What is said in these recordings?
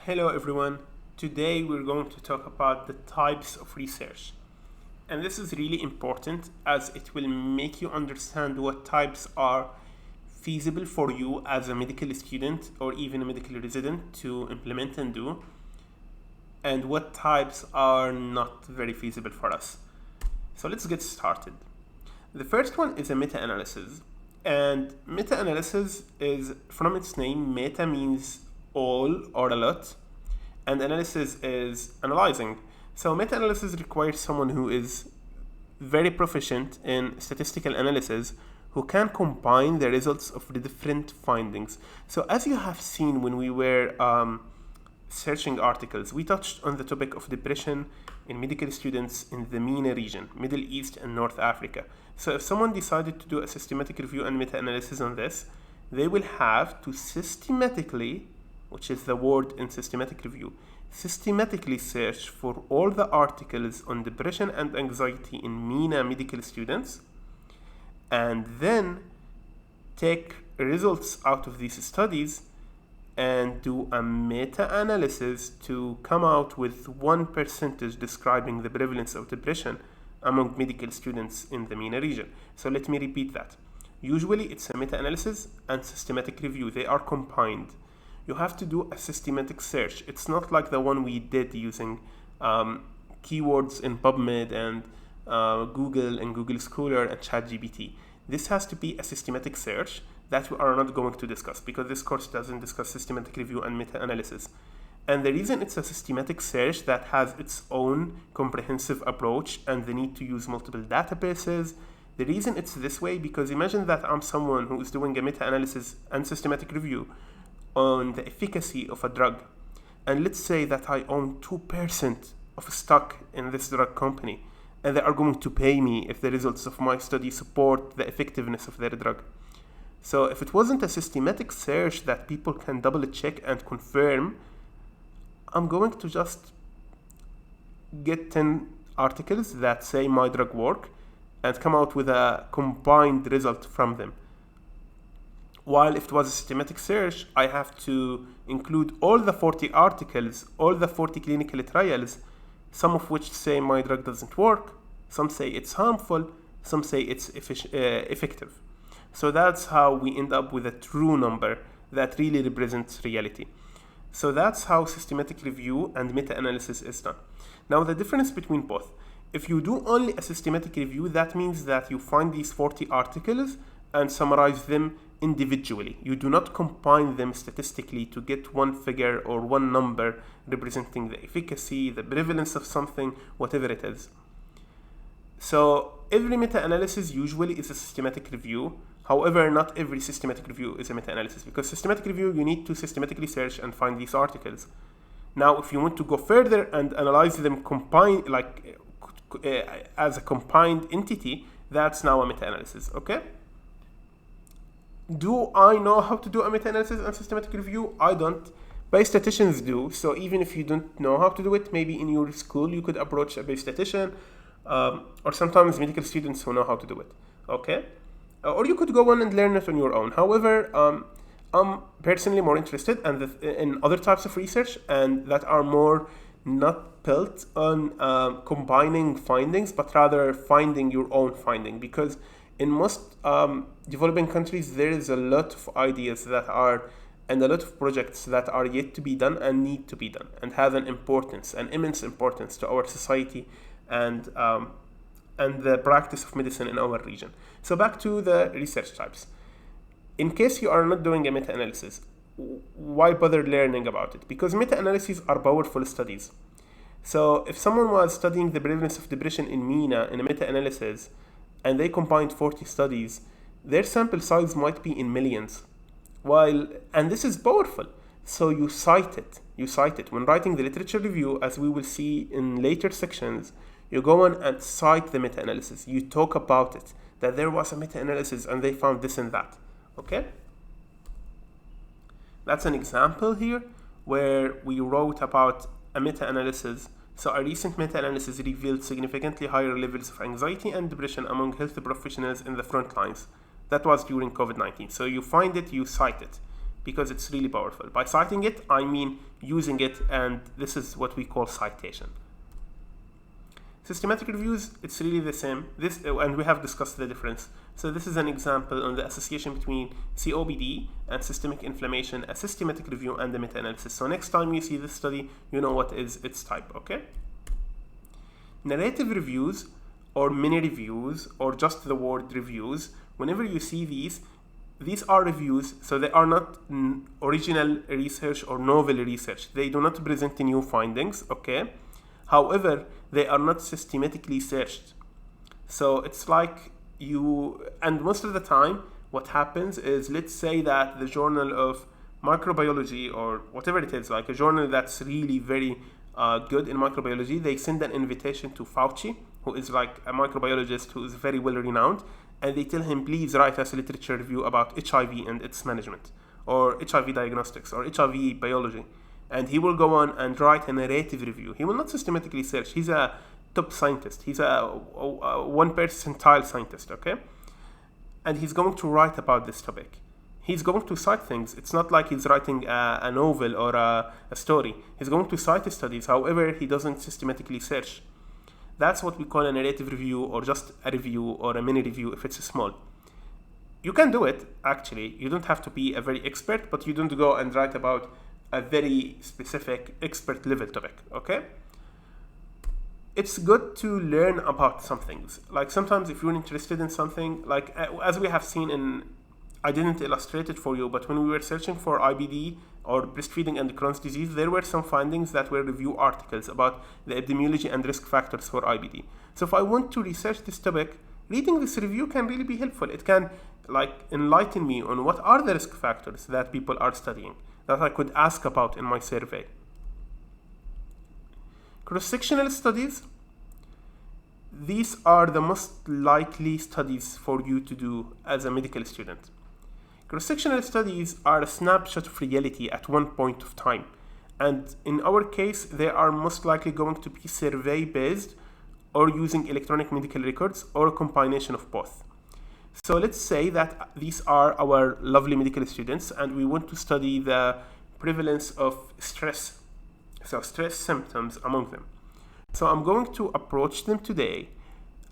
Hello everyone. Today we're going to talk about the types of research. And this is really important as it will make you understand what types are feasible for you as a medical student or even a medical resident to implement and do, and what types are not very feasible for us. So let's get started. The first one is a meta-analysis. And meta-analysis is, from its name, meta means all or a lot, and analysis is analyzing. So meta-analysis requires someone who is very proficient in statistical analysis, who can combine the results of the different findings. So as you have seen when we were searching articles, we touched on the topic of depression in medical students in the MENA region, Middle East and North Africa. So if someone decided to do a systematic review and meta-analysis on this, they will have to systematically, which is the word in systematic review, systematically search for all the articles on depression and anxiety in MENA medical students, and then take results out of these studies and do a meta-analysis to come out with 1% describing the prevalence of depression among medical students in the MENA region. So let me repeat that. Usually it's a meta-analysis and systematic review. They are combined. You have to do a systematic search. It's not like the one we did using keywords in PubMed and Google and Google Scholar and ChatGPT. This has to be a systematic search that we are not going to discuss because this course doesn't discuss systematic review and meta-analysis. And the reason it's a systematic search that has its own comprehensive approach and the need to use multiple databases, the reason it's this way, because imagine that I'm someone who is doing a meta-analysis and systematic review on the efficacy of a drug. And let's say that I own 2% of stock in this drug company, and they are going to pay me if the results of my study support the effectiveness of their drug. So if it wasn't a systematic search that people can double check and confirm, I'm going to just get 10 articles that say my drug work and come out with a combined result from them. While if it was a systematic search, I have to include all the 40 articles, all the 40 clinical trials, some of which say my drug doesn't work, some say it's harmful, some say it's effective. So that's how we end up with a true number that really represents reality. So that's how systematic review and meta-analysis is done. Now the difference between both. If you do only a systematic review, that means that you find these 40 articles and summarize them individually. You do not combine them statistically to get one figure or one number representing the efficacy, the prevalence of something, whatever it is. So every meta-analysis usually is a systematic review. However, not every systematic review is a meta-analysis, because systematic review, you need to systematically search and find these articles. Now, if you want to go further and analyze them as a combined entity, that's now a meta-analysis, okay? Do I know how to do a meta-analysis and systematic review? I don't. Biostaticians do. So even if you don't know how to do it, maybe in your school you could approach a biostatician, or sometimes medical students who know how to do it, okay? Or you could go on and learn it on your own. However, I'm personally more interested in other types of research and that are more not built on combining findings, but rather finding your own finding. Because in most developing countries, there is a lot of ideas that are and a lot of projects that are yet to be done and need to be done and have an immense importance to our society and the practice of medicine in our region. So back to the research types. In case you are not doing a meta-analysis, why bother learning about it? Because meta-analyses are powerful studies. So if someone was studying the prevalence of depression in MENA in a meta-analysis and they combined 40 studies, their sample size might be in millions. And this is powerful. So you cite it. When writing the literature review, as we will see in later sections, you go on and cite the meta-analysis. You talk about it, that there was a meta-analysis and they found this and that, okay? That's an example here where we wrote about a meta-analysis. So a recent meta-analysis revealed significantly higher levels of anxiety and depression among health professionals in the front lines. That was during COVID-19. So you find it, you cite it. because it's really powerful. By citing it, I mean using it, and this is what we call citation. Systematic reviews, it's really the same. And we have discussed the difference. So this is an example on the association between COPD and systemic inflammation, a systematic review, and the meta-analysis. So next time you see this study, you know what is its type, okay? Narrative reviews or mini reviews or just the word reviews, whenever you see these are reviews, so they are not original research or novel research. They do not present new findings, okay? However, they are not systematically searched. So it's like and most of the time, what happens is, let's say that the Journal of Microbiology or whatever it is, like a journal that's really very good in microbiology, they send an invitation to Fauci, who is like a microbiologist who is very well renowned, and they tell him, please write us a literature review about HIV and its management, or HIV diagnostics, or HIV biology. And he will go on and write a narrative review. He will not systematically search. He's a top scientist. He's a 1 percentile scientist, okay? And he's going to write about this topic. He's going to cite things. It's not like he's writing a novel or a story. He's going to cite studies. However, he doesn't systematically search. That's what we call a narrative review, or just a review or a mini review if it's small. You can do it, actually. You don't have to be a very expert, but you don't go and write about a very specific expert level topic, okay? It's good to learn about some things. Like sometimes if you're interested in something, like as we have seen I didn't illustrate it for you, but when we were searching for IBD or breastfeeding and Crohn's disease, there were some findings that were review articles about the epidemiology and risk factors for IBD. So if I want to research this topic, reading this review can really be helpful. It can enlighten me on what are the risk factors that people are studying that I could ask about in my survey. Cross-sectional studies, these are the most likely studies for you to do as a medical student. Cross-sectional studies are a snapshot of reality at one point of time. And in our case, they are most likely going to be survey-based or using electronic medical records or a combination of both. So let's say that these are our lovely medical students and we want to study the prevalence of stress, so stress symptoms among them. So I'm going to approach them today,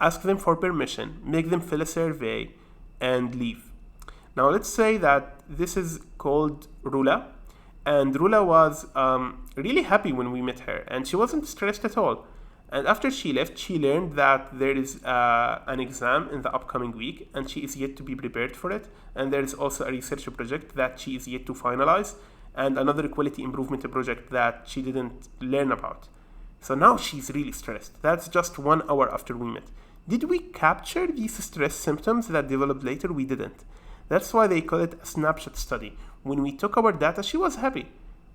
ask them for permission, make them fill a survey, and leave. Now let's say that this is called Rula, and Rula was really happy when we met her, and she wasn't stressed at all. And after she left, she learned that there is an exam in the upcoming week, and she is yet to be prepared for it. And there is also a research project that she is yet to finalize, and another quality improvement project that she didn't learn about. So now she's really stressed. That's just 1 hour after we met. Did we capture these stress symptoms that developed later? We didn't. That's why they call it a snapshot study. When we took our data, she was happy,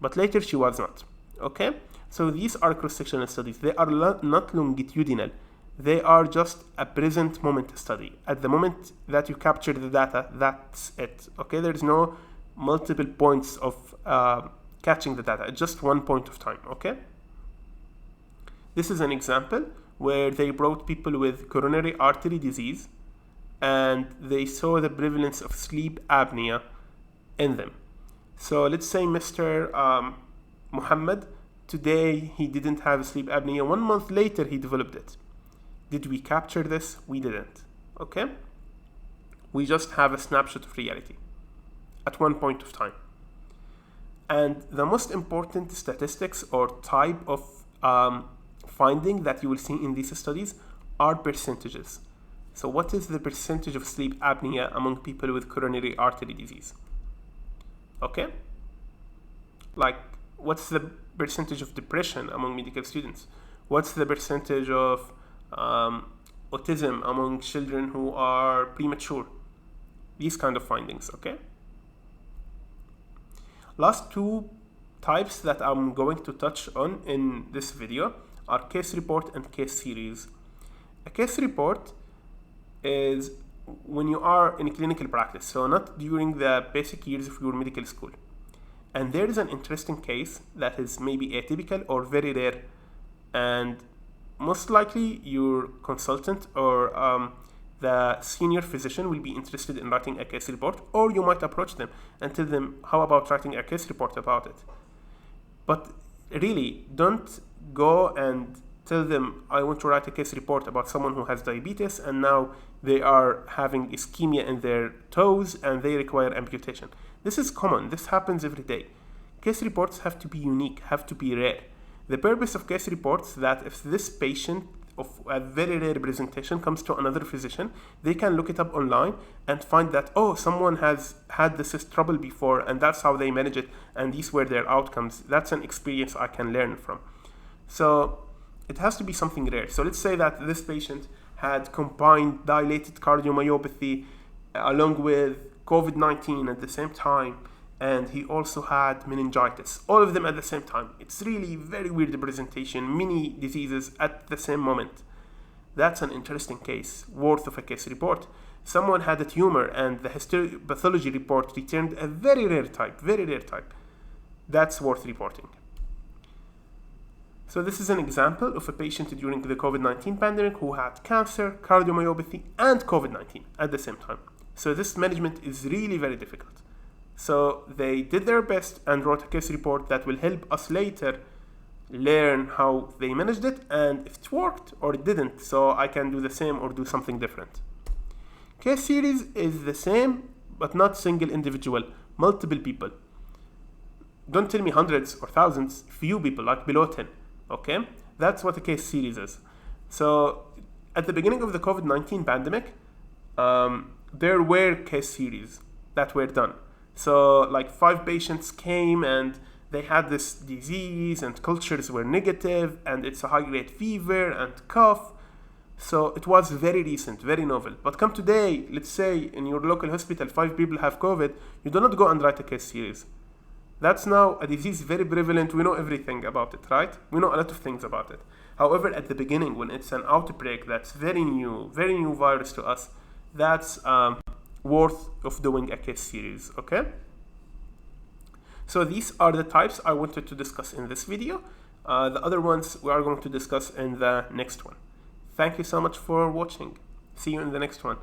but later she was not. Okay? So these are cross-sectional studies. They are not longitudinal. They are just a present moment study. At the moment that you capture the data, that's it. Okay? There is no multiple points of catching the data. It's just one point of time. Okay? This is an example where they brought people with coronary artery disease and they saw the prevalence of sleep apnea in them. So let's say Mr. Muhammad, today he didn't have sleep apnea. 1 month later he developed it. Did we capture this? We didn't. Okay? We just have a snapshot of reality at one point of time. And the most important statistics or type of finding that you will see in these studies are percentages. So what is the percentage of sleep apnea among people with coronary artery disease? Okay? Like, what's the percentage of depression among medical students? What's the percentage of autism among children who are premature? These kind of findings, okay? Last 2 types that I'm going to touch on in this video are case report and case series. A case report is when you are in clinical practice, so not during the basic years of your medical school. And there is an interesting case that is maybe atypical or very rare, and most likely your consultant or the senior physician will be interested in writing a case report, or you might approach them and tell them, how about writing a case report about it? But really, don't go and tell them, I want to write a case report about someone who has diabetes and now they are having ischemia in their toes and they require amputation. This is common. This happens every day. Case reports have to be unique, have to be rare. The purpose of case reports is that if this patient of a very rare presentation comes to another physician, they can look it up online and find that, oh, someone has had this trouble before and that's how they manage it and these were their outcomes. That's an experience I can learn from. So it has to be something rare. So let's say that this patient had combined dilated cardiomyopathy along with COVID-19 at the same time, and he also had meningitis, all of them at the same time. It's really very weird presentation, many diseases at the same moment. That's an interesting case, worth of a case report. Someone had a tumor and the histopathology report returned a very rare type. That's worth reporting. So this is an example of a patient during the COVID-19 pandemic who had cancer, cardiomyopathy, and COVID-19 at the same time. So this management is really very difficult. So they did their best and wrote a case report that will help us later learn how they managed it and if it worked or it didn't, so I can do the same or do something different. Case series is the same, but not single individual, multiple people. Don't tell me hundreds or thousands, few people, like below 10. Okay, that's what a case series is. So at the beginning of the COVID-19 pandemic, there were case series that were done. So like 5 patients came and they had this disease and cultures were negative and it's a high-grade fever and cough. So it was very recent, very novel. But come today, let's say in your local hospital, 5 people have COVID, you do not go and write a case series. That's now a disease very prevalent. We know everything about it, right? We know a lot of things about it. However, at the beginning, when it's an outbreak that's very new virus to us, that's worth of doing a case series, okay? So these are the types I wanted to discuss in this video. The other ones we are going to discuss in the next one. Thank you so much for watching. See you in the next one.